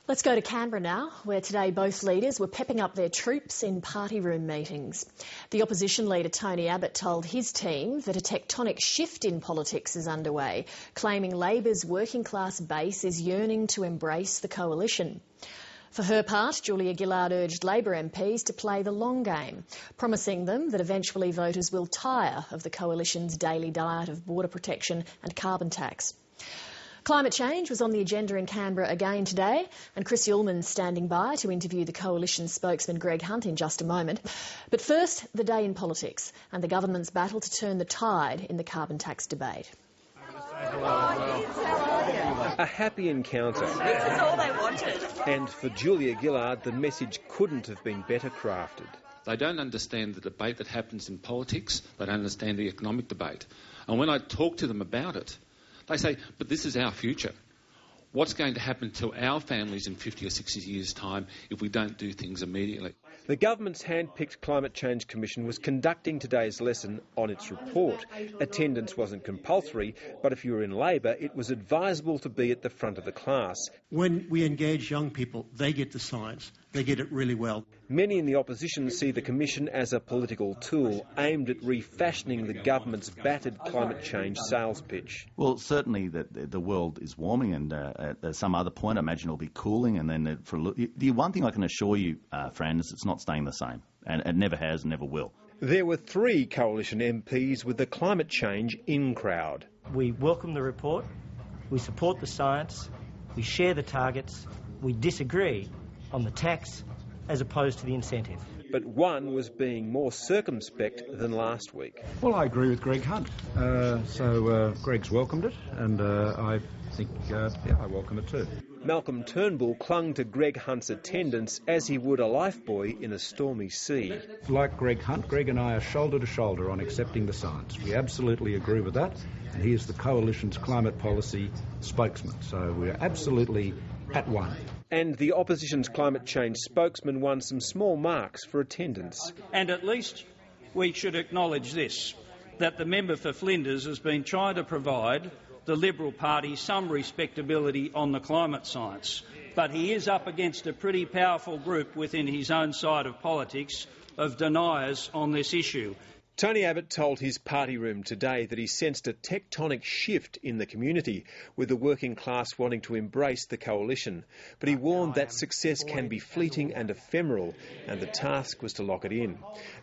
Let's go to Canberra now, where today both leaders were pepping up their troops in party room meetings. The opposition leader Tony Abbott told his team that a tectonic shift in politics is underway, claiming Labor's working class base is yearning to embrace the coalition. For her part, Julia Gillard urged Labor MPs to play the long game, promising them that eventually voters will tire of the coalition's daily diet of border protection and carbon tax. Climate change was on the agenda in Canberra again today, and Chris Ullman's standing by to interview the coalition spokesman Greg Hunt in just a moment. But first, the day in politics and the government's battle to turn the tide in the carbon tax debate. A happy encounter. This is all they wanted. And for Julia Gillard, the message couldn't have been better crafted. They don't understand the debate that happens in politics. They don't understand the economic debate. And when I talk to them about it, they say, but this is our future. What's going to happen to our families in 50 or 60 years' time if we don't do things immediately? The government's hand-picked Climate Change Commission was conducting today's lesson on its report. Attendance wasn't compulsory, but if you were in Labor, it was advisable to be at the front of the class. When we engage young people, they get the science. They get it really well. Many in the opposition see the Commission as a political tool aimed at refashioning the government's battered climate change sales pitch. Well, certainly the world is warming, and at some other point I imagine it'll be cooling, and then the one thing I can assure you, Fran, is it's not staying the same, and it never has and never will. There were 3 coalition MPs with the climate change in crowd. We welcome the report, we support the science, we share the targets, we disagree on the tax as opposed to the incentive. But one was being more circumspect than last week. Well, I agree with Greg Hunt. Greg's welcomed it, and I think, I welcome it too. Malcolm Turnbull clung to Greg Hunt's attendance as he would a lifebuoy in a stormy sea. Like Greg Hunt, Greg and I are shoulder to shoulder on accepting the science. We absolutely agree with that, and he is the Coalition's climate policy spokesman, so we're absolutely at one. And the opposition's climate change spokesman won some small marks for attendance. And at least we should acknowledge this, that the member for Flinders has been trying to provide the Liberal Party some respectability on the climate science. But he is up against a pretty powerful group within his own side of politics of deniers on this issue. Tony Abbott told his party room today that he sensed a tectonic shift in the community, with the working class wanting to embrace the coalition. But he warned that success can be fleeting and ephemeral, and the task was to lock it in.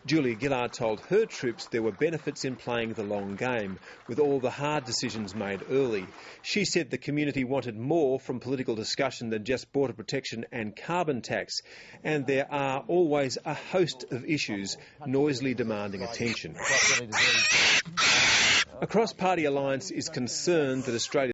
Julia Gillard told her troops there were benefits in playing the long game, with all the hard decisions made early. She said the community wanted more from political discussion than just border protection and carbon tax, and there are always a host of issues noisily demanding attention. A cross-party alliance is concerned that Australia